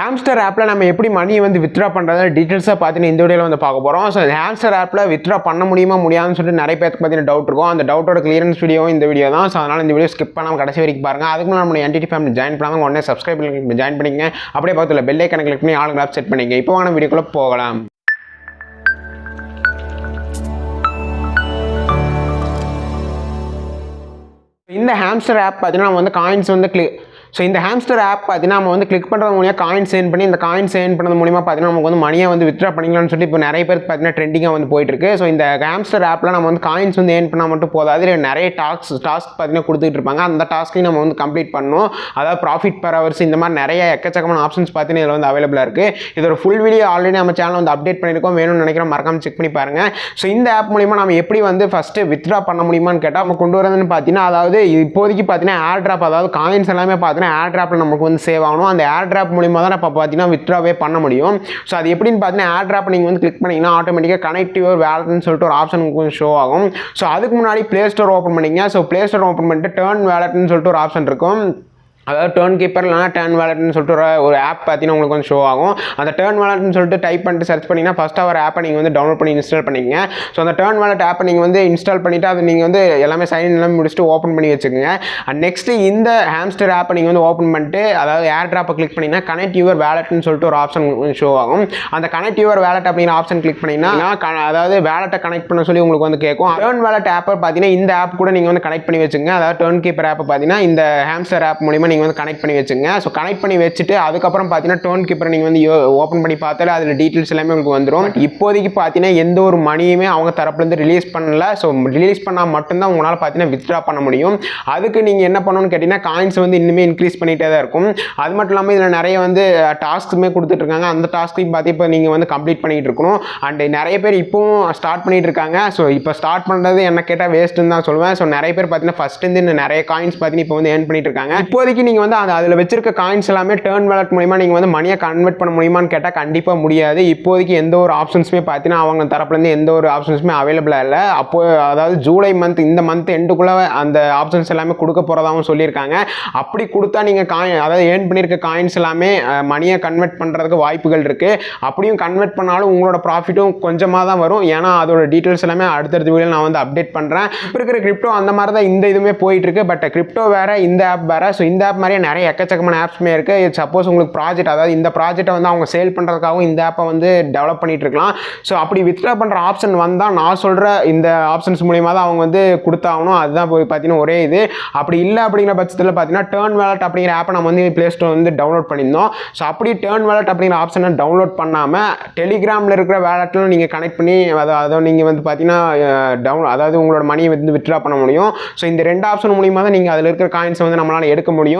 Hamster ஆப்பில் நம்ம எப்படி மணியை வந்து வித்ட்ரா பண்ணுறது டீட்டெயில்ஸாக பார்த்தீங்கன்னா இந்த வீடியோவில் வந்து பார்க்க போகிறோம். ஸோ ஹாம்ஸ்டர் ஆப்பில் வித்ட்ரா பண்ண முடியுமா முடியாதுன்னு சொல்லிட்டு நிறைய பேருக்கு பார்த்தீங்கன்னா டவுட் இருக்கும். அந்த டவுட்டோட கிளியரன்ஸ் வீடியோ இந்த வீடியோ தான். ஸோ அதனால் இந்த வீடியோ ஸ்கிப் பண்ணாமல் கடைசி வரைக்கும் பாருங்கள். அதுக்கு முன்னாடி நம்ம என்டிடி ஃபேமிலி ஜாயின் பண்ணாமல் உடனே சப்ஸ்கிரைப் பண்ணி ஜாயின் பண்ணிங்க. அப்படியே பக்கத்தில் பெல் ஐக்கானை கிளிக் பண்ணி ஆல் கிளாப் செட் பண்ணிங்க. இப்போ வாங்க வீடியோக்குள்ளே போகலாம். இந்த ஹாம்ஸ்டர் ஆப் பார்த்தீங்கன்னா நம்ம வந்து காயின்ஸ் வந்து இந்த ஹாம்ஸ்டர் ஆப் பார்த்தீங்கன்னா நம்ம வந்து கிளிக் பண்ணுறது மூலியமாக காயின்ஸ் ஏர்ன் பண்ணி இந்த காயின்ஸ் ஏர்ன் பண்ணுறது மூலியமாக பார்த்தீங்கன்னா நமக்கு வந்து மணியை வந்து வித்ட்ரா பண்ணிக்கலாம்னு சொல்லி இப்போ நிறைய பேருக்கு பார்த்தீங்கன்னா ட்ரெண்டிங்காக வந்து போயிட்டு இருக்கு. ஸோ இந்த ஹாம்ஸ்டர் ஆப்பில் நம்ம வந்து காயின்ஸ் வந்து ஏர்ன் பண்ணால் மட்டும் போதாது, அதில் நிறைய டாஸ்க் பார்த்தீங்கன்னா கொடுத்துட்டு இருப்பாங்க. அந்த டாஸ்க்கையும் நம்ம வந்து கம்ப்ளீட் பண்ணணும். அதாவது ப்ராஃபிட் பர் ஹவர்ஸ் இந்த மாதிரி நிறைய எக்கச்சக்கமான ஆப்ஷன்ஸ் பார்த்தீங்கன்னா இதில் வந்து அவைலபிளாக இருக்குது. இதோட ஃபுல் வீடியோ ஆல்ரெடி நம்ம சேனல் வந்து அப்டேட் பண்ணியிருக்கோம். வேணும்னு நினைக்கிறோம், மறக்காம செக் பண்ணி பாருங்கள். ஸோ இந்த ஆப் மூலிமா நம்ம எப்படி வந்து ஃபஸ்ட்டு வித்ட்ரா பண்ண முடியுமான்னு கேட்டால் நம்ம கொண்டு வரதுன்னு பார்த்தீங்கன்னா அதாவது இப்போதைக்கு பார்த்தீங்கன்னா ஏர் ட்ராப், அதாவது காயின்ஸ் எல்லாமே பார்த்தீங்கன்னா ஏர் ட்ராப்பில் நமக்கு வந்து சேவ் ஆகணும். அந்த ஏர் ட்ராப் மூலிமா தான் இப்போ பார்த்தீங்கன்னா வித்ட்ராவே பண்ண முடியும். ஸோ அது எப்படின்னு பார்த்தீங்கன்னா ஏர் ட்ராப் நீங்கள் வந்து கிளிக் பண்ணிங்கன்னா ஆட்டோமேட்டிக்காக கனெக்ட் யுவர் வேலட்னு சொல்லிட்டு ஒரு ஆப்ஷன் உங்களுக்கு ஷோ ஆகும். ஸோ அதுக்கு முன்னாடி ப்ளே ஸ்டோர் ஓப்பன் பண்ணிங்க. ஸோ ப்ளே ஸ்டோர் ஓப்பன் பண்ணிட்டு டர்ன் வேலட்னு சொல்லிட்டு ஒரு ஆப்ஷன் இருக்கும். அதாவது டர்ன் கீப்பர் இல்லைனா டர்ன் வேலட்னு சொல்லிட்டு ஒரு ஆப் பார்த்தீங்கன்னா உங்களுக்கு வந்து ஷோ ஆகும். அந்த டர்ன் வேலட்னு சொல்லிட்டு டைப் பண்ணிட்டு சர்ச் பண்ணிங்கன்னா ஃபஸ்ட்டாக ஒரு ஆப்பை நீங்கள் வந்து டவுன்லோட் பண்ணி இன்ஸ்டால் பண்ணிக்கங்க. ஸோ அந்த டர்ன் வேலட் ஆப்பை நீங்கள் வந்து இன்ஸ்டால் பண்ணிவிட்டு அது நீங்கள் வந்து எல்லாமே சைன் எல்லாமே முடிச்சுட்டு ஓப்பன் பண்ணி வச்சுக்கோங்க. அண்ட் நெக்ஸ்ட்டு இந்த ஹாம்ஸ்டர் ஆப்பை நீங்கள் வந்து ஓப்பன் பண்ணிட்டு அதாவது ஏர் ட்ராப்பை கிளிக் பண்ணிங்கன்னா கனெக்ட் யுவர் வேலட்னு சொல்லிட்டு ஒரு ஆப்ஷன் ஷோ ஆகும். அந்த கனெக்ட் யுவர் வேலட் அப்படிங்கிற ஆப்ஷன் கிளிக் பண்ணிங்கன்னா அதாவது வேலட்டை கனெக்ட் பண்ண சொல்லி உங்களுக்கு வந்து கேட்கும். டர்ன் வேலட் ஆப்பை பார்த்தீங்கன்னா இந்த ஆப் கூட நீங்கள் வந்து கனெக்ட் பண்ணி வச்சுங்க. அதாவது டர்ன் கீப்பர் ஆப்பை பார்த்தீங்கன்னா இந்த ஹாம்ஸ்டர் ஆப் மூலிமா நீங்கள் வந்து கனெக்ட் பண்ணி வச்சுங்க. ஸோ கனெக்ட் பண்ணி வச்சுட்டு அதுக்கப்புறம் பார்த்தீங்கன்னா டர்ன் கீப்பர் நீங்கள் வந்து ஓப்பன் பண்ணி பார்த்தாலே அதில் டீட்டெயில்ஸ் எல்லாமே உங்களுக்கு வந்துடும். இப்போதைக்கு பார்த்தீங்கன்னா எந்த ஒரு மணியுமே அவங்க தரப்புலேருந்து ரிலீஸ் பண்ணல. ஸோ ரிலீஸ் பண்ணால் மட்டும்தான் உங்களால் பார்த்தீங்கன்னா வித்ட்ரா பண்ண முடியும். அதுக்கு நீங்கள் என்ன பண்ணணும்னு கேட்டிங்கன்னா காயின்ஸ் வந்து இன்னுமே இன்க்ரீஸ் பண்ணிகிட்டே தான் இருக்கும். அது மட்டும் இல்லாமல் இதில் நிறைய வந்து டாஸ்க்குமே கொடுத்துட்ருக்காங்க. அந்த டாஸ்க்கையும் பார்த்து இப்போ நீங்கள் வந்து கம்ப்ளீட் பண்ணிகிட்டு இருக்கணும். அண்ட் நிறைய பேர் இப்போவும் ஸ்டார்ட் பண்ணிகிட்டு இருக்காங்க. ஸோ இப்போ ஸ்டார்ட் பண்ணுறது என்ன கேட்டால் வேஸ்ட்டுன்னு தான் சொல்லுவேன். ஸோ நிறைய பேர் பார்த்தீங்கன்னா ஃபஸ்ட்டு நிறைய காயின்ஸ் பார்த்தீங்கன்னா இப்போ வந்து ஏர்ன் பண்ணிட்டு இருக்காங்க. இப்போதைக்கு நீங்கள் வந்து அதில் வச்சிருக்க காயின்ஸ் எல்லாமே டர்ன் வேலட் மூலிமா நீங்கள் வந்து மணியை கன்வெர்ட் பண்ண முடியுமான்னு கேட்டால் கண்டிப்பாக முடியாது. இப்போதைக்கு எந்த ஒரு ஆப்ஷன்ஸுமே பார்த்தீங்கன்னா அவங்க தரப்புலேருந்து எந்த ஒரு ஆப்ஷன்ஸுமே அவைலபிளாக இல்லை. அப்போ அதாவது ஜூலை மந்த் இந்த மந்த் எண்டுக்குள்ளே அந்த ஆப்ஷன்ஸ் எல்லாமே கொடுக்க போகிறதாகவும் சொல்லியிருக்காங்க. அப்படி கொடுத்தா நீங்கள் அதாவது ஏர்ன் பண்ணியிருக்க காயின்ஸ் எல்லாமே மணியை கன்வெர்ட் பண்ணுறதுக்கு வாய்ப்புகள் இருக்குது. அப்படியும் கன்வெர்ட் பண்ணாலும் உங்களோட ப்ராஃபிட்டும் கொஞ்சமாக தான் வரும். ஏன்னா அதோட டீட்டெயில்ஸ் எல்லாமே அடுத்தடுத்த வீடியோ நான் வந்து அப்டேட் பண்ணுறேன். இப்போ இருக்கிற கிரிப்டோ அந்த மாதிரி தான் இந்த இதுவுமே போயிட்டுருக்கு. பட் கிரிப்டோ வேறு, இந்த ஆப் வேறு. ஸோ இந்த ஆப் மாதிரியே நிறைய எக்கச்சக்கமான ஆப்ஸுமே இருக்குது. சப்போஸ் உங்களுக்கு ப்ராஜெக்ட், அதாவது இந்த ப்ராஜெக்ட்டை வந்து அவங்க சேல் பண்ணுறதுக்காகவும் இந்த ஆப்பை வந்து டெவலப் பண்ணிட்டு இருக்கலாம். ஸோ அப்படி வித்ட்ரா பண்ணுற ஆப்ஷன் வந்தால் நான் சொல்கிற இந்த ஆப்ஷன்ஸ் மூலியமாக தான் அவங்க வந்து கொடுத்தாகணும். அதுதான் போய் பார்த்தீங்கன்னா ஒரே இது. அப்படி இல்லை அப்படிங்கிற பட்சத்தில் பார்த்தீங்கன்னா டர்ன் வேலட் அப்படிங்கிற ஆப்பை நம்ம வந்து ப்ளே ஸ்டோர் வந்து டவுன்லோட் பண்ணியிருந்தோம். ஸோ அப்படி டர்ன் வேலட் அப்படிங்கிற ஆப்ஷனை டவுன்லோட் பண்ணாமல் டெலிகிராமில் இருக்கிற வேலட்டில் நீங்கள் கனெக்ட் பண்ணி அதை நீங்கள் வந்து பார்த்தீங்கன்னா அதாவது உங்களோட மணியை வந்து வித்ட்ரா பண்ண முடியும். ஸோ இந்த ரெண்டு ஆப்ஷன் மூலியமாக தான் நீங்கள் அதில் இருக்கிற காயின்ஸை வந்து நம்மளால் எடுக்க முடியும்.